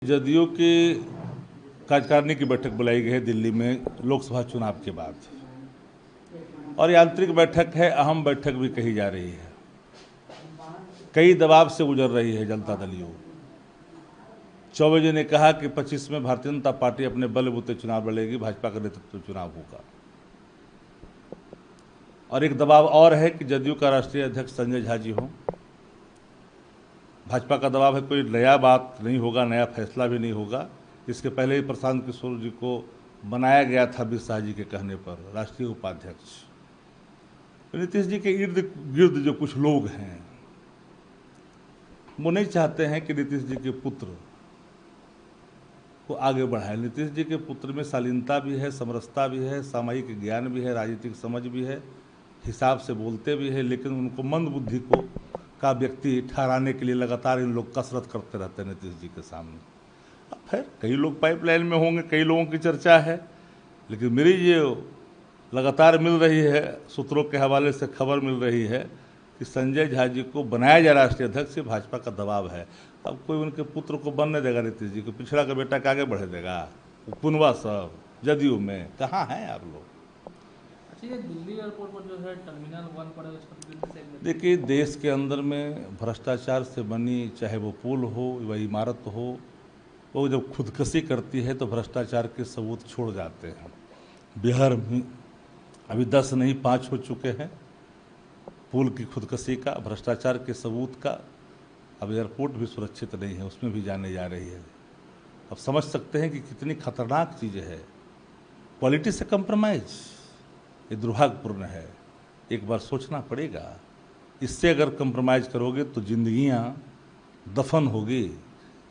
जदयू की कार्यकारिणी की बैठक बुलाई गई है दिल्ली में लोकसभा चुनाव के बाद, और ये आंतरिक बैठक है, अहम बैठक भी कही जा रही है। कई दबाव से गुजर रही है जनता दल यू। चौबे जी ने कहा कि 25 में भारतीय जनता पार्टी अपने बलबूते चुनाव लड़ेगी, भाजपा का नेतृत्व चुनाव होगा। और एक दबाव और है कि जदयू का राष्ट्रीय अध्यक्ष संजय झा जी हों। भाजपा का दबाव है, कोई नया बात नहीं होगा, नया फैसला भी नहीं होगा। इसके पहले ही प्रशांत किशोर जी को बनाया गया था अमित शाह जी के कहने पर राष्ट्रीय उपाध्यक्ष। नीतीश जी के इर्द गिर्द जो कुछ लोग हैं वो नहीं चाहते हैं कि नीतीश जी के पुत्र को आगे बढ़ाए। नीतीश जी के पुत्र में शालीनता भी है, समरसता भी है, सामाजिक ज्ञान भी है, राजनीतिक समझ भी है, हिसाब से बोलते भी है, लेकिन उनको मंद बुद्धि को का व्यक्ति ठहराने के लिए लगातार इन लोग कसरत करते रहते हैं नीतीश जी के सामने। अब खैर कई लोग पाइपलाइन में होंगे, कई लोगों की चर्चा है, लेकिन मेरी ये लगातार मिल रही है, सूत्रों के हवाले से खबर मिल रही है कि संजय झा जी को बनाया जा राष्ट्रीय अध्यक्ष से भाजपा का दबाव है। अब कोई उनके पुत्र को बनने देगा नीतीश जी को, पिछड़ा का बेटा के आगे बढ़े देगा। पुनवा सब जदयू में कहाँ हैं आप लोग? ये दिल्ली एयरपोर्ट पर जो है टर्मिनल 1 पर देखिए, देश के अंदर में भ्रष्टाचार से बनी चाहे वो पुल हो या इमारत हो, वो जब खुदकशी करती है तो भ्रष्टाचार के सबूत छोड़ जाते हैं। बिहार में अभी 10 नहीं 5 हो चुके हैं पुल की खुदकशी का, भ्रष्टाचार के सबूत का। अब एयरपोर्ट भी सुरक्षित नहीं है, उसमें भी जाने जा रही है। अब समझ सकते हैं कि कितनी खतरनाक चीज़ है। क्वालिटी से कंप्रोमाइज़ ये दुर्भाग्यपूर्ण है। एक बार सोचना पड़ेगा, इससे अगर कंप्रोमाइज़ करोगे तो जिंदगियां दफन होगी,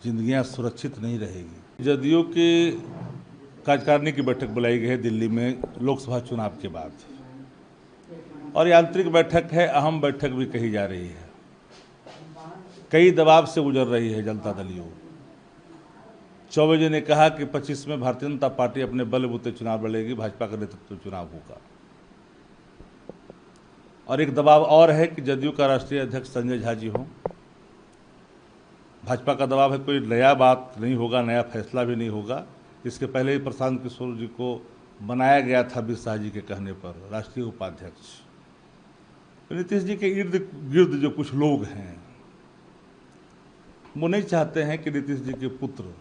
जिंदगियां सुरक्षित नहीं रहेगी। जदयू की कार्यकारिणी की बैठक बुलाई गई है दिल्ली में लोकसभा चुनाव के बाद, और ये आंतरिक बैठक है, अहम बैठक भी कही जा रही है। कई दबाव से गुजर रही है जनता दल यू। चौबे जी ने कहा कि 25 में भारतीय जनता पार्टी अपने बलबूते चुनाव लड़ेगी, भाजपा का नेतृत्व चुनाव होगा। और एक दबाव और है कि जदयू का राष्ट्रीय अध्यक्ष संजय झा जी हों। भाजपा का दबाव है, कोई नया बात नहीं होगा, नया फैसला भी नहीं होगा। इसके पहले ही प्रशांत किशोर जी को बनाया गया था अमित शाह जी के कहने पर राष्ट्रीय उपाध्यक्ष। नीतीश जी के इर्द गिर्द जो कुछ लोग हैं वो नहीं चाहते हैं कि नीतीश जी के पुत्र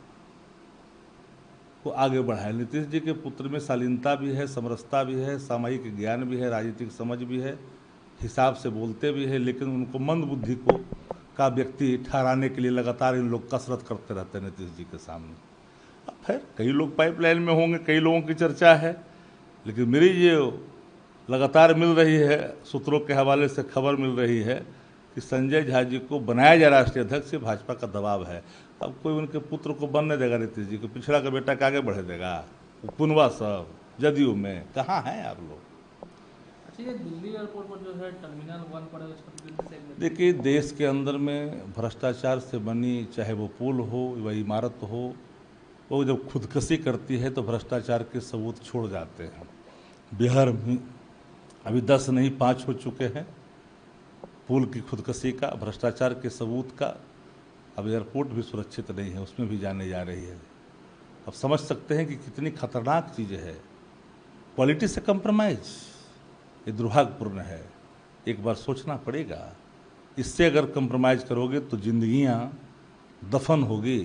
को आगे बढ़ाए। नीतीश जी के पुत्र में शालीनता भी है, समरसता भी है, सामाजिक ज्ञान भी है, राजनीतिक समझ भी है, हिसाब से बोलते भी है, लेकिन उनको मंद बुद्धि को का व्यक्ति ठहराने के लिए लगातार इन लोग कसरत करते रहते हैं नीतीश जी के सामने। अब खैर कई लोग पाइपलाइन में होंगे, कई लोगों की चर्चा है, लेकिन मेरी ये लगातार मिल रही है, सूत्रों के हवाले से खबर मिल रही है कि संजय झा जी को बनाया जा राष्ट्रीय अध्यक्ष से भाजपा का दबाव है। अब कोई उनके पुत्र को बनने देगा नीतीश जी को, पिछड़ा का बेटा के आगे बढ़े देगा। पुनवा सब जदयू में कहाँ हैं आप लोग? ये दिल्ली एयरपोर्ट पर जो है टर्मिनल 1 पर देखिए, देश के अंदर में भ्रष्टाचार से बनी चाहे वो पुल हो या इमारत हो, वो जब खुदकशी करती है तो भ्रष्टाचार के सबूत छोड़ जाते हैं। बिहार में अभी 10 नहीं 5 हो चुके हैं पुल की खुदकशी का, भ्रष्टाचार के सबूत का। अब एयरपोर्ट भी सुरक्षित नहीं है, उसमें भी जाने जा रही है। अब समझ सकते हैं कि कितनी खतरनाक चीज़ है। क्वालिटी से कंप्रोमाइज़ ये दुर्भाग्यपूर्ण है। एक बार सोचना पड़ेगा, इससे अगर कंप्रोमाइज़ करोगे तो जिंदगियां दफन होगी,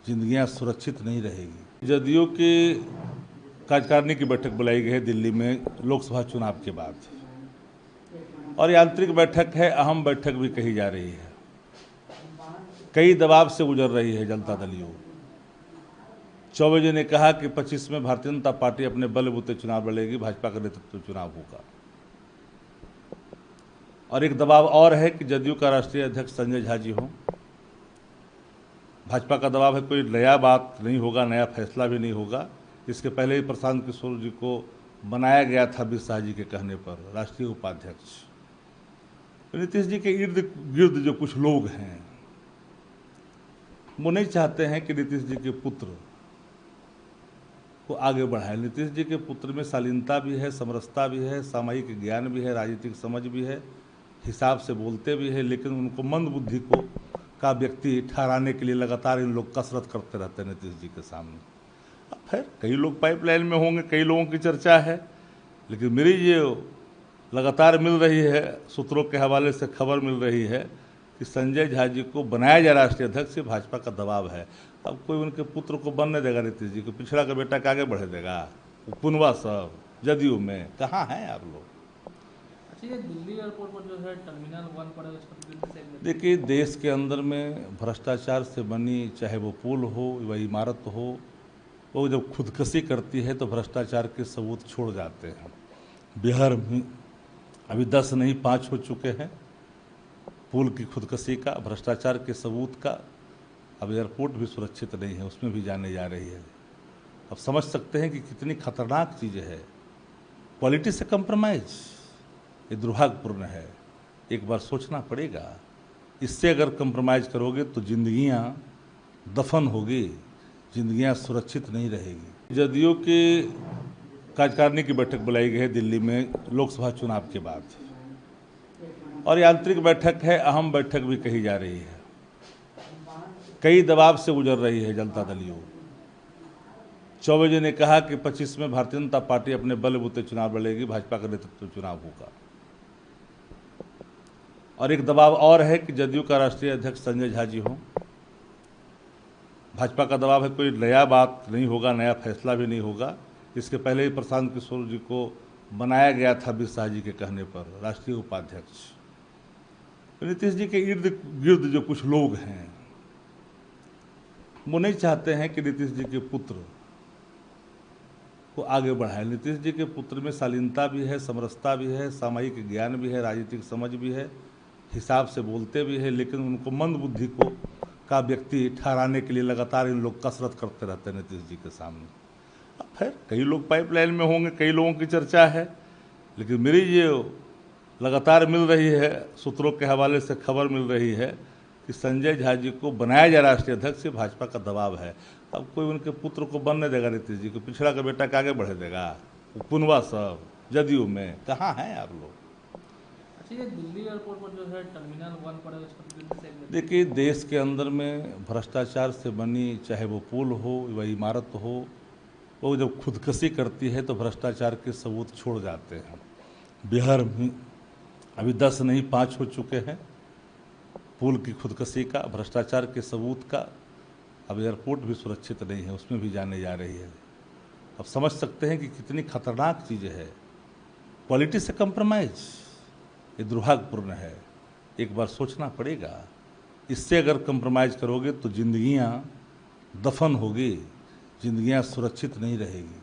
जिंदगियां सुरक्षित नहीं रहेगी। जदयू की कार्यकारिणी की बैठक बुलाई गई है दिल्ली में लोकसभा चुनाव के बाद, और ये आंतरिक बैठक है, अहम बैठक भी कही जा रही है। कई दबाव से गुजर रही है जनता दल यू। चौबे जी ने कहा कि 25 में भारतीय जनता पार्टी अपने बलबूते चुनाव लड़ेगी, भाजपा का नेतृत्व चुनाव होगा। और एक दबाव और है कि जदयू का राष्ट्रीय अध्यक्ष संजय झा जी हों। भाजपा का दबाव है, कोई नया बात नहीं होगा, नया फैसला भी नहीं होगा। इसके पहले ही प्रशांत किशोर जी को बनाया गया था अमित शाह जी के कहने पर राष्ट्रीय उपाध्यक्ष। नीतीश जी के इर्द गिर्द जो कुछ लोग हैं वो नहीं चाहते हैं कि नीतीश जी के पुत्र को आगे बढ़ाए। नीतीश जी के पुत्र में शालीनता भी है, समरसता भी है, सामाजिक ज्ञान भी है, राजनीतिक समझ भी है, हिसाब से बोलते भी है, लेकिन उनको मंद बुद्धि को का व्यक्ति ठहराने के लिए लगातार इन लोग कसरत करते रहते हैं नीतीश जी के सामने। अब खैर कई लोग पाइपलाइन में होंगे, कई लोगों की चर्चा है, लेकिन मेरी ये लगातार मिल रही है, सूत्रों के हवाले से खबर मिल रही है कि संजय झा जी को बनाया जाए राष्ट्रीय अध्यक्ष, भाजपा का दबाव है। अब कोई उनके पुत्र को बनने देगा नीतीश जी को, पिछड़ा का बेटा के आगे बढ़े देगा? पुनवा सब जदयू में कहाँ हैं आप लोग? अच्छा, ये दिल्ली एयरपोर्ट पर जो है टर्मिनल 1 पड़ा है, उसका डिटेल्स एक देखिए, देश के अंदर में भ्रष्टाचार से बनी चाहे वो पुल हो व इमारत हो, वो जब खुदकशी करती है तो भ्रष्टाचार के सबूत छोड़ जाते हैं। बिहार में अभी 10 नहीं 5 हो चुके हैं पुल की खुदकशी का, भ्रष्टाचार के सबूत का। अब एयरपोर्ट भी सुरक्षित नहीं है, उसमें भी जाने जा रही है। अब समझ सकते हैं कि कितनी खतरनाक चीज़ है। क्वालिटी से कंप्रोमाइज ये दुर्भाग्यपूर्ण है। एक बार सोचना पड़ेगा, इससे अगर कंप्रोमाइज़ करोगे तो जिंदगियां दफन होगी, जिंदगियां सुरक्षित नहीं रहेगी। जदयू की कार्यकारिणी की बैठक बुलाई गई है दिल्ली में लोकसभा चुनाव के बाद, और ये आंतरिक बैठक है, अहम बैठक भी कही जा रही है। कई दबाव से गुजर रही है जनता दल यू। चौबे जी ने कहा कि 25 में भारतीय जनता पार्टी अपने बलबूते चुनाव लड़ेगी, भाजपा का नेतृत्व चुनाव होगा। और एक दबाव और है कि जदयू का राष्ट्रीय अध्यक्ष संजय झा जी हों। भाजपा का दबाव है, कोई नया बात नहीं होगा, नया फैसला भी नहीं होगा। इसके पहले ही प्रशांत किशोर जी को बनाया गया था अमित शाह जी के कहने पर राष्ट्रीय उपाध्यक्ष। नीतीश जी के इर्द गिर्द जो कुछ लोग हैं वो नहीं चाहते हैं कि नीतीश जी के पुत्र को आगे बढ़ाए। नीतीश जी के पुत्र में शालीनता भी है, समरसता भी है, सामाजिक ज्ञान भी है, राजनीतिक समझ भी है, हिसाब से बोलते भी है, लेकिन उनको मंद बुद्धि को का व्यक्ति ठहराने के लिए लगातार इन लोग कसरत करते रहते हैं नीतीश जी के सामने। अब खैर कई लोग पाइपलाइन में होंगे, कई लोगों की चर्चा है, लेकिन मेरी ये लगातार मिल रही है, सूत्रों के हवाले से खबर मिल रही है कि संजय झा जी को बनाया जाए राष्ट्रीय अध्यक्ष, भाजपा का दबाव है। अब कोई उनके पुत्र को बनने देगा नीतीश जी को, पिछड़ा का बेटा के आगे बढ़े देगा? पुनवा सब जदयू में कहाँ हैं आप लोग? अच्छा, ये दिल्ली एयरपोर्ट पर जो है टर्मिनल 1 पड़ा है, उसका डिटेल्स एक देखिए, देश के अंदर में भ्रष्टाचार से बनी चाहे वो पुल हो व इमारत हो, वो जब खुदकशी करती है तो भ्रष्टाचार के सबूत छोड़ जाते हैं। बिहार में अभी 10 नहीं 5 हो चुके हैं पुल की खुदकशी का, भ्रष्टाचार के सबूत का। अब एयरपोर्ट भी सुरक्षित नहीं है, उसमें भी जाने जा रही है। अब समझ सकते हैं कि कितनी खतरनाक चीज़ है। क्वालिटी से कंप्रोमाइज ये दुर्भाग्यपूर्ण है। एक बार सोचना पड़ेगा, इससे अगर कंप्रोमाइज़ करोगे तो जिंदगियां दफन होगी, जिंदगियां सुरक्षित नहीं रहेगी।